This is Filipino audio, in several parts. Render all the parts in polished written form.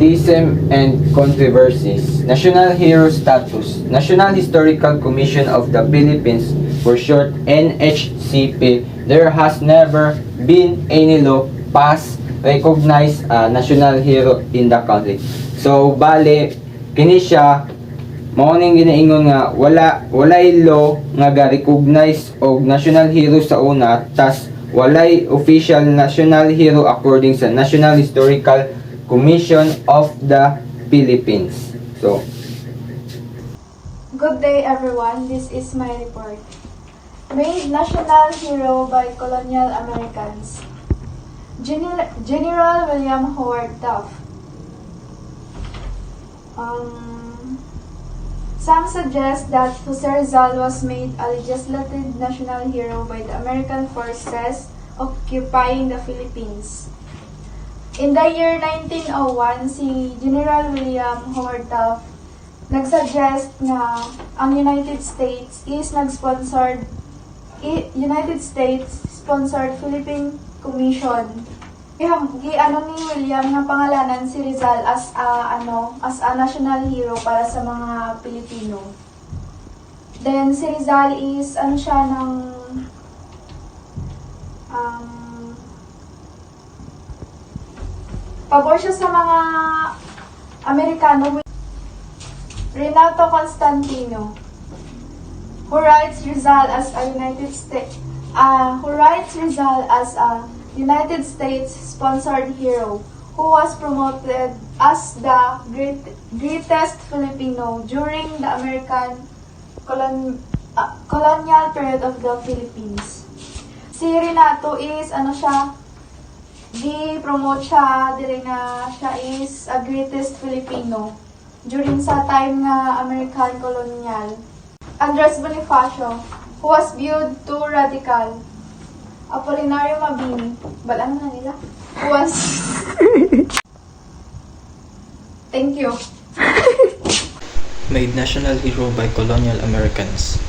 Nepotism and controversies. National Hero Status. National Historical Commission of the Philippines, for short NHCP, there has never been any law passed recognize a national hero in the country. So, bale, kini siya, mao ning ginaingon nga walay law nga ga-recognize og national hero sa una, tas walay official national hero according sa National Historical Commission of the Philippines. So, good day everyone, this is my report. Made national hero by colonial Americans. General William Howard Taft. Some suggest that Jose Rizal was made a legislative national hero by the American forces occupying the Philippines. In the year 1901, si General William Howard Taft nagsuggest na ang United States sponsored Philippine Commission. Giano ni William nga pangalanan si Rizal as a national hero para sa mga Pilipino. Then si Rizal is pabor siya sa mga Amerikano. Renato Constantino, who writes Rizal as a United States sponsored hero who was promoted as the greatest Filipino during the American colonial period of the Philippines. Si Renato is gi-promote siya dili nga siya is a greatest Filipino during sa time nga American colonial. Andres Bonifacio, who was viewed too radical. Apolinario Mabini, balaan na nila, who was... Thank you. Made national hero by colonial Americans.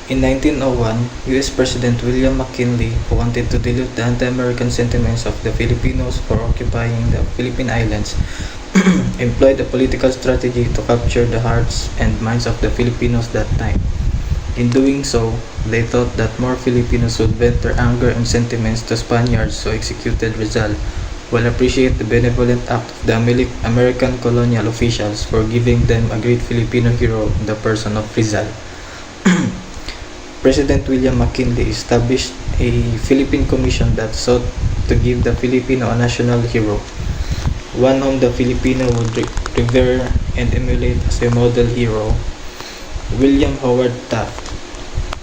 In 1901, U.S. President William McKinley, who wanted to dilute the anti-American sentiments of the Filipinos for occupying the Philippine Islands, employed a political strategy to capture the hearts and minds of the Filipinos that time. In doing so, they thought that more Filipinos would vent their anger and sentiments to Spaniards, so executed Rizal, while appreciate the benevolent act of the American colonial officials for giving them a great Filipino hero in the person of Rizal. President William McKinley established a Philippine Commission that sought to give the Filipino a national hero, one whom the Filipino would revere and emulate as a model hero. William Howard Taft,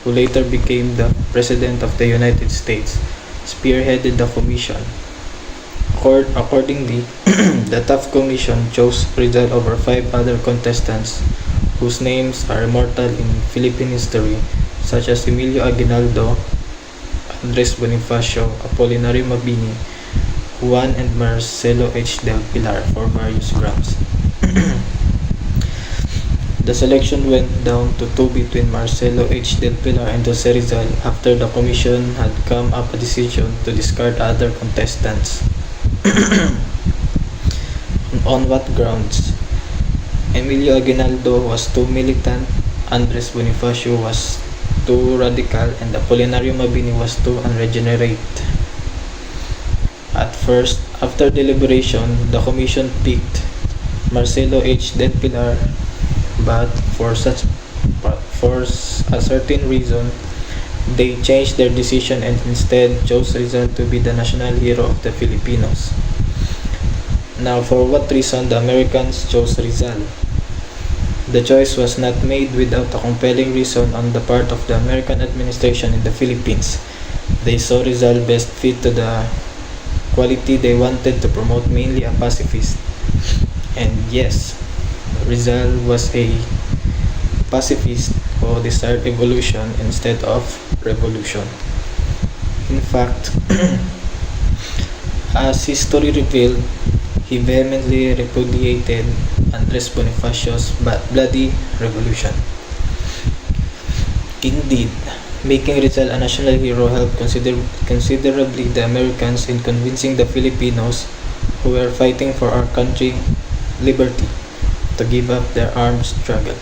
who later became the President of the United States, spearheaded the commission. Accordingly, the Taft Commission chose Rizal over 5 other contestants whose names are immortal in Philippine history, such as Emilio Aguinaldo, Andres Bonifacio, Apolinario Mabini, Juan and Marcelo H. del Pilar, for various grounds. The selection went down to 2 between Marcelo H. del Pilar and Jose Rizal after the commission had come up a decision to discard other contestants. On what grounds? Emilio Aguinaldo was too militant, Andres Bonifacio was too radical, and Apolinario Mabini was too unregenerate. At first, after deliberation, the commission picked Marcelo H. del Pilar, but for a certain reason, they changed their decision and instead chose Rizal to be the national hero of the Filipinos. Now, for what reason the Americans chose Rizal? The choice was not made without a compelling reason on the part of the American administration in the Philippines. They saw Rizal best fit to the quality they wanted to promote, mainly a pacifist. And yes, Rizal was a pacifist who desired evolution instead of revolution. In fact, as history revealed, he vehemently repudiated Andres Bonifacio's bloody revolution. Indeed, making Rizal a national hero helped considerably the Americans in convincing the Filipinos who were fighting for our country liberty to give up their armed struggle.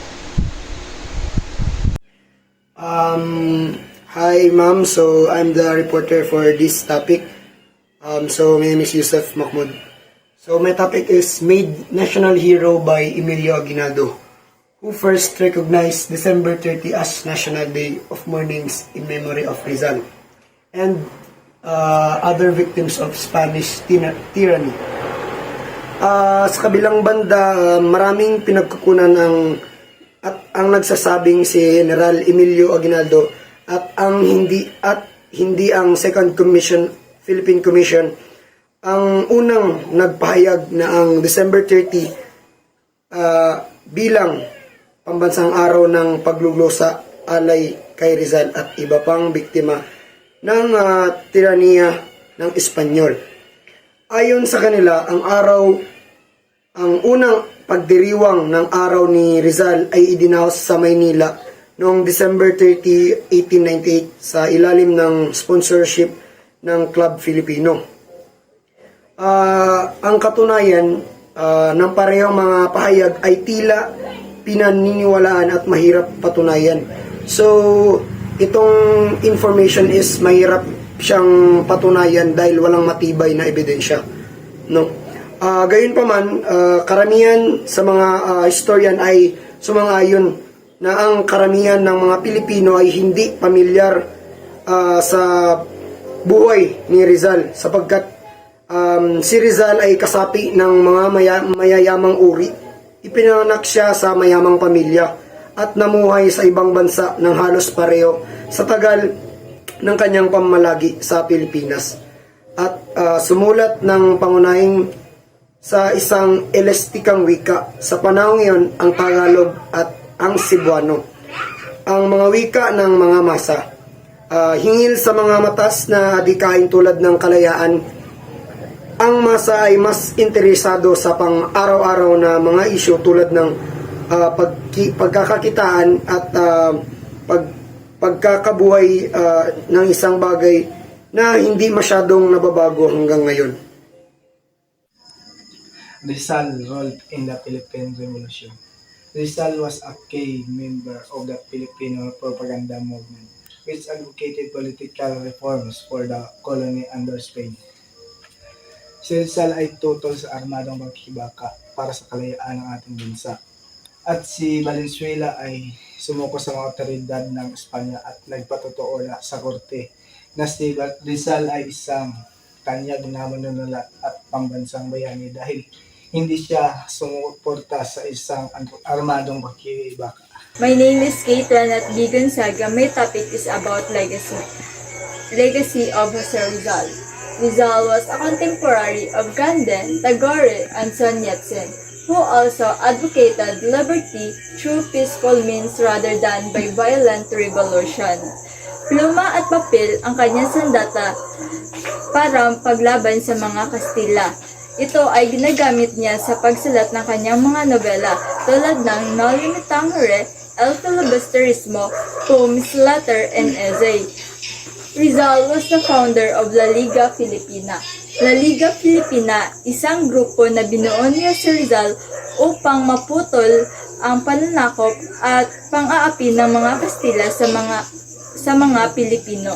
Hi ma'am, so I'm the reporter for this topic. So my name is Yusuf Mahmoud. So my topic is Made National Hero by Emilio Aguinaldo, who first recognized December 30 as National Day of Mournings in memory of Rizal and other victims of Spanish tyranny. Sa kabilang banda, maraming pinagkukunan ang nagsasabing si General Emilio Aguinaldo at hindi ang Second Commission, Philippine Commission, ang unang nagpahayag na ang December 30 bilang pambansang araw ng paglulusa alay kay Rizal at iba pang biktima ng tiraniya ng Espanyol. Ayon sa kanila, ang unang pagdiriwang ng araw ni Rizal ay idinaos sa Maynila noong December 30, 1898 sa ilalim ng sponsorship ng Club Filipino. Ang katunayan ng parehong mga pahayag ay tila pinaniniwalaan at mahirap patunayan. So, itong information is mahirap siyang patunayan dahil walang matibay na ebidensya. No? Gayunpaman, karamihan sa mga historian ay sumang-ayon na ang karamihan ng mga Pilipino ay hindi pamilyar sa buhay ni Rizal sapagkat si Rizal ay kasapi ng mga mayayamang uri. Ipinanganak siya sa mayamang pamilya at namuhay sa ibang bansa ng halos pareho sa tagal ng kanyang pamalagi sa Pilipinas. At sumulat ng pangunahing sa isang elastikang wika. Sa panahon ngayon, ang Tagalog at ang Cebuano. Ang mga wika ng mga masa. Hingil sa mga matas na adikain tulad ng kalayaan, ang masa ay mas interesado sa pang-araw-araw na mga isyu tulad ng pagkakakitaan at pagkakabuhay ng isang bagay na hindi masyadong nababago hanggang ngayon. Rizal role in the Philippine Revolution. Rizal was a key member of the Filipino propaganda movement, which advocated political reforms for the colony under Spain. Si Rizal ay tutol sa armadong paghihibaka para sa kalayaan ng ating bansa. At si Valenzuela ay sumuko sa mga otoridad ng Espanya at nagpatotoo na sa korte na si Rizal ay isang tanyag na manunulat at pambansang bayani dahil hindi siya sumuporta sa isang armadong paghihibaka. My name is Caitlin at B. Gonzaga. My topic is about legacy. Legacy of Jose Rizal. Rizal was a contemporary of Gandhi, Tagore, and Sun Yat-sen, who also advocated liberty through peaceful means rather than by violent revolution. Pluma at papel ang kanyang sandata para paglaban sa mga Kastila. Ito ay ginagamit niya sa pagsulat ng kanyang mga nobela tulad ng No Limitang Hore, El Filibusterismo, Poems, Letter, and Essay. Rizal was the founder of La Liga Filipina. La Liga Filipina, isang grupo na binuo niya si Rizal upang maputol ang pananakop at pang-aapi ng mga Kastila sa mga Pilipino.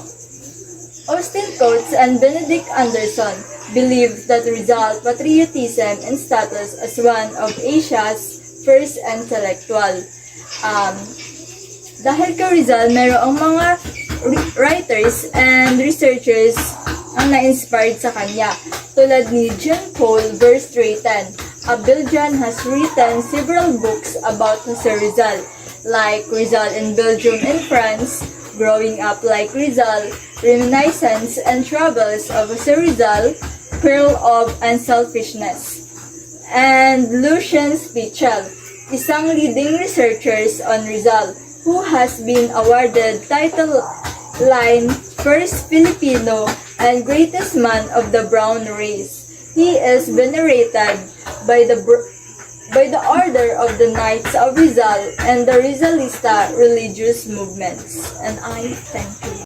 Austin Coates and Benedict Anderson believed that Rizal's patriotism and status as one of Asia's first intellectual. Dahil kay Rizal, mayroong mga writers and researchers ang na-inspired sa kanya. Tulad ni Jean-Paul Verstraeten, a Belgian has written several books about Jose Rizal, like Rizal in Belgium and France, Growing Up Like Rizal, Reminiscence and Troubles of Jose Rizal, Pearl of Unselfishness, and Lucien Spichel, isang leading researchers on Rizal, who has been awarded title line First Filipino and Greatest Man of the Brown Race. He is venerated by the Order of the Knights of Rizal and the Rizalista religious movements. And I thank you.